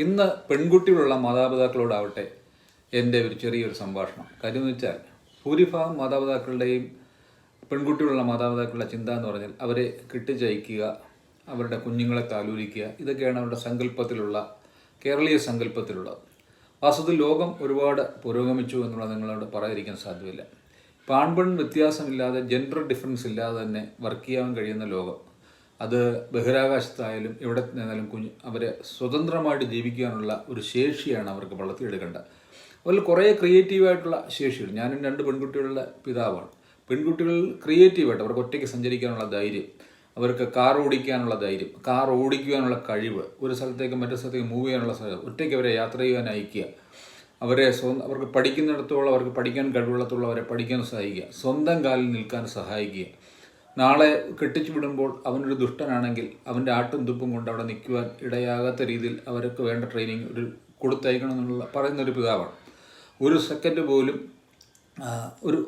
ഇന്ന് പെൺകുട്ടികളുള്ള മാതാപിതാക്കളോടാവട്ടെ എൻ്റെ ഒരു ചെറിയൊരു സംഭാഷണം. കാര്യം എന്ന് വെച്ചാൽ ഭൂരിഭാഗം മാതാപിതാക്കളുടെയും പെൺകുട്ടികളുള്ള മാതാപിതാക്കളുടെ ചിന്ത എന്ന് പറഞ്ഞാൽ അവരെ കെട്ടിച്ചയക്കുക, അവരുടെ കുഞ്ഞുങ്ങളെ താലോലിക്കുക, ഇതൊക്കെയാണ് അവരുടെ സങ്കല്പത്തിലുള്ള കേരളീയ സങ്കല്പത്തിലുള്ളത്. വാസ്തവത്തിൽ ലോകം ഒരുപാട് പുരോഗമിച്ചു എന്നുള്ളത് നിങ്ങളോട് പറയാതിരിക്കാൻ സാധ്യമല്ല. ആൺപെൺ വ്യത്യാസമില്ലാതെ, ജെൻഡർ ഡിഫറൻസ് ഇല്ലാതെ തന്നെ വർക്ക് ചെയ്യാൻ കഴിയുന്ന ലോകം, അത് ബഹിരാകാശത്തായാലും എവിടെ നിന്നാലും അവരെ സ്വതന്ത്രമായിട്ട് ജീവിക്കാനുള്ള ഒരു ശേഷിയാണ് അവർക്ക് വളർത്തിയെടുക്കേണ്ടത്. അതിൽ കുറേ ക്രിയേറ്റീവായിട്ടുള്ള ശേഷികൾ. ഞാനും 2 പെൺകുട്ടികളുടെ പിതാവാണ്. പെൺകുട്ടികൾ ക്രിയേറ്റീവായിട്ട് അവർക്ക് ഒറ്റയ്ക്ക് സഞ്ചരിക്കാനുള്ള ധൈര്യം, അവർക്ക് കാർ ഓടിക്കാനുള്ള ധൈര്യം, കാർ ഓടിക്കുവാനുള്ള കഴിവ്, ഒരു സ്ഥലത്തേക്ക് മറ്റു സ്ഥലത്തേക്ക് മൂവ് ചെയ്യാനുള്ള സാധ്യത, ഒറ്റയ്ക്ക് അവരെ യാത്ര ചെയ്യാൻ അയക്കുക, അവർക്ക് പഠിക്കുന്നിടത്തോളം അവർക്ക് പഠിക്കാൻ കഴിവുള്ളത്തോളം അവരെ പഠിക്കാൻ സഹായിക്കുക, സ്വന്തം കാലിൽ നിൽക്കാൻ സഹായിക്കുക. നാളെ കെട്ടിച്ചു വിടുമ്പോൾ അവനൊരു ദുഷ്ടനാണെങ്കിൽ അവൻ്റെ ആട്ടും തുപ്പും കൊണ്ട് അവിടെ നിൽക്കുവാൻ ഇടയാകാത്ത രീതിയിൽ അവർക്ക് വേണ്ട ട്രെയിനിങ് കൊടുത്തയക്കണം എന്നുള്ള പറയുന്നൊരു പിതാവാണ്. ഒരു സെക്കൻഡ് പോലും ഒരു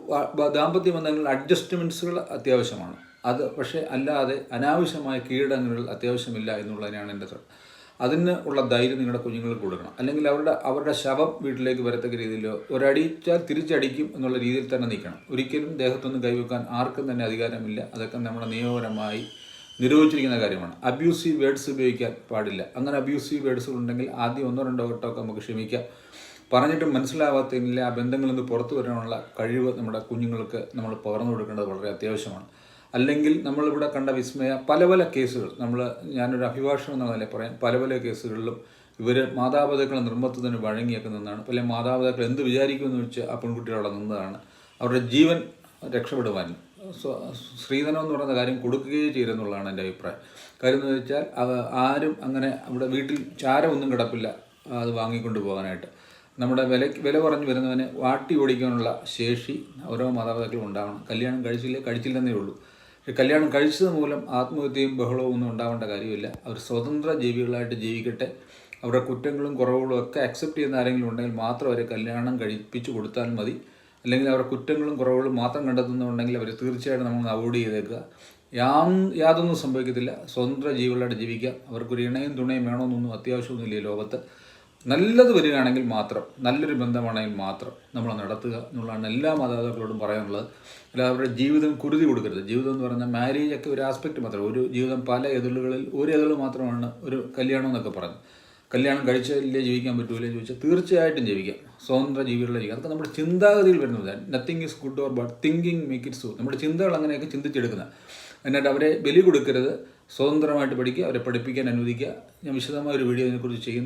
ദാമ്പത്യ ബന്ധങ്ങളിൽ അഡ്ജസ്റ്റ്മെൻറ്റ്സുകൾ അത്യാവശ്യമാണ്. അത് പക്ഷേ അല്ലാതെ അനാവശ്യമായ കീഴടങ്ങലുകൾ അത്യാവശ്യമില്ല എന്നുള്ളതിനാണ് എൻ്റെ അതിന് ഉള്ള ധൈര്യം നിങ്ങളുടെ കുഞ്ഞുങ്ങൾക്ക് കൊടുക്കണം. അല്ലെങ്കിൽ അവരുടെ ശവം വീട്ടിലേക്ക് വരത്തക്ക രീതിയിലോ ഒരടിച്ചാൽ തിരിച്ചടിക്കും എന്നുള്ള രീതിയിൽ തന്നെ നിൽക്കണം. ഒരിക്കലും ദേഹത്തൊന്നും കൈവെക്കാൻ ആർക്കും തന്നെ അധികാരമില്ല. അതൊക്കെ നമ്മുടെ നിയമപരമായി നിരോധിച്ചിരിക്കുന്ന കാര്യമാണ്. അബ്യൂസീവ് വേർഡ്സ് ഉപയോഗിക്കാൻ പാടില്ല. അങ്ങനെ അബ്യൂസീവ് വേർഡ്സുകൾ ഉണ്ടെങ്കിൽ ആദ്യം 1-2 വട്ടമൊക്കെ നമുക്ക് ക്ഷമിക്കാം. പറഞ്ഞിട്ട് മനസ്സിലാവാത്തതില്ല ആ ബന്ധങ്ങളിൽ നിന്ന് പുറത്തു വരാനുള്ള കഴിവ് നമ്മുടെ കുഞ്ഞുങ്ങൾക്ക് നമ്മൾ പകർന്നു കൊടുക്കേണ്ടത് വളരെ അത്യാവശ്യമാണ്. അല്ലെങ്കിൽ നമ്മളിവിടെ കണ്ട വിസ്മയ പല കേസുകൾ, ഞാനൊരു അഭിഭാഷകൻ എന്ന നിലയിൽ പറയാം, പല കേസുകളിലും ഇവർ മാതാപിതാക്കളെ നിർബന്ധത്തിന് വഴങ്ങിയൊക്കെ നിന്നാണ്. പല മാതാപിതാക്കൾ എന്ത് വിചാരിക്കുമെന്ന് വെച്ച് ആ പെൺകുട്ടികളവിടെ നിന്നതാണ് അവരുടെ ജീവൻ രക്ഷപ്പെടുവാൻ. സ്ത്രീധനം എന്ന് പറയുന്ന കാര്യം കൊടുക്കുകയും ചെയ്തെന്നുള്ളതാണ് എൻ്റെ അഭിപ്രായം. കാര്യം എന്ന് വെച്ചാൽ ആരും അങ്ങനെ അവിടെ വീട്ടിൽ ചാരമൊന്നും കിടപ്പില്ല അത് വാങ്ങിക്കൊണ്ട് പോകാനായിട്ട്. നമ്മുടെ വില പറഞ്ഞു വരുന്നവനെ വാട്ടി ഓടിക്കാനുള്ള ശേഷി ഓരോ മാതാപിതാക്കളും ഉണ്ടാവണം. കല്യാണം കഴിച്ചില്ലെന്നേ ഉള്ളൂ. കല്യാണം കഴിച്ചത് മൂലം ആത്മഹത്യയും ബഹളവും ഒന്നും ഉണ്ടാവേണ്ട കാര്യമില്ല. അവർ സ്വതന്ത്ര ജീവികളായിട്ട് ജീവിക്കട്ടെ. അവരുടെ കുറ്റങ്ങളും കുറവുകളും ഒക്കെ അക്സെപ്റ്റ് ചെയ്യുന്ന ആരെങ്കിലും ഉണ്ടെങ്കിൽ മാത്രം അവരെ കല്യാണം കഴിപ്പിച്ചു കൊടുത്താൽ മതി. അല്ലെങ്കിൽ അവരുടെ കുറ്റങ്ങളും കുറവുകളും മാത്രം കണ്ടെത്തുന്നുണ്ടെങ്കിൽ അവർ തീർച്ചയായിട്ടും നമ്മൾ അവോയ്ഡ് ചെയ്തേക്കുക. യാതൊന്നും സംഭവിക്കത്തില്ല. സ്വതന്ത്ര ജീവികളായിട്ട് ജീവിക്കുക. അവർക്കൊരു ഇണയും തുണയും വേണമെന്നൊന്നും അത്യാവശ്യമൊന്നുമില്ല ഈ ലോകത്ത്. നല്ലത് വരികയാണെങ്കിൽ മാത്രം, നല്ലൊരു ബന്ധമാണെങ്കിൽ മാത്രം നമ്മൾ നടത്തുക എന്നുള്ളതാണ് എല്ലാ മാതാപിതാക്കളോടും പറയാനുള്ളത്. അല്ലാതെ അവരുടെ ജീവിതം കുരുതി കൊടുക്കരുത്. ജീവിതം എന്ന് പറഞ്ഞാൽ മാരേജൊക്കെ ഒരു ആസ്പെക്റ്റ് മാത്രം. ഒരു ജീവിതം പല എതിളുകളിൽ ഒരു എതിൾ മാത്രമാണ് ഒരു കല്യാണം എന്നൊക്കെ പറഞ്ഞു. കല്യാണം കഴിച്ചാലേ ജീവിക്കാൻ പറ്റൂലേ ചോദിച്ചാൽ തീർച്ചയായിട്ടും ജീവിക്കാം. സ്വതന്ത്ര ജീവികളുടെ ജീവിക്കാം. അതൊക്കെ നമ്മുടെ ചിന്താഗതിയിൽ വരുന്നത്. Nothing is good or bad, thinking make it so. നമ്മുടെ ചിന്തകൾ അങ്ങനെയൊക്കെ ചിന്തിച്ചെടുക്കുന്നത്. എന്നിട്ട് അവരെ ബലി കൊടുക്കരുത്. സ്വതന്ത്രമായിട്ട് പഠിക്കുക, അവരെ പഠിപ്പിക്കാൻ അനുവദിക്കുക. ഞാൻ വിശദമായ ഒരു വീഡിയോ ഇതിനെക്കുറിച്ച് ചെയ്യുന്നു.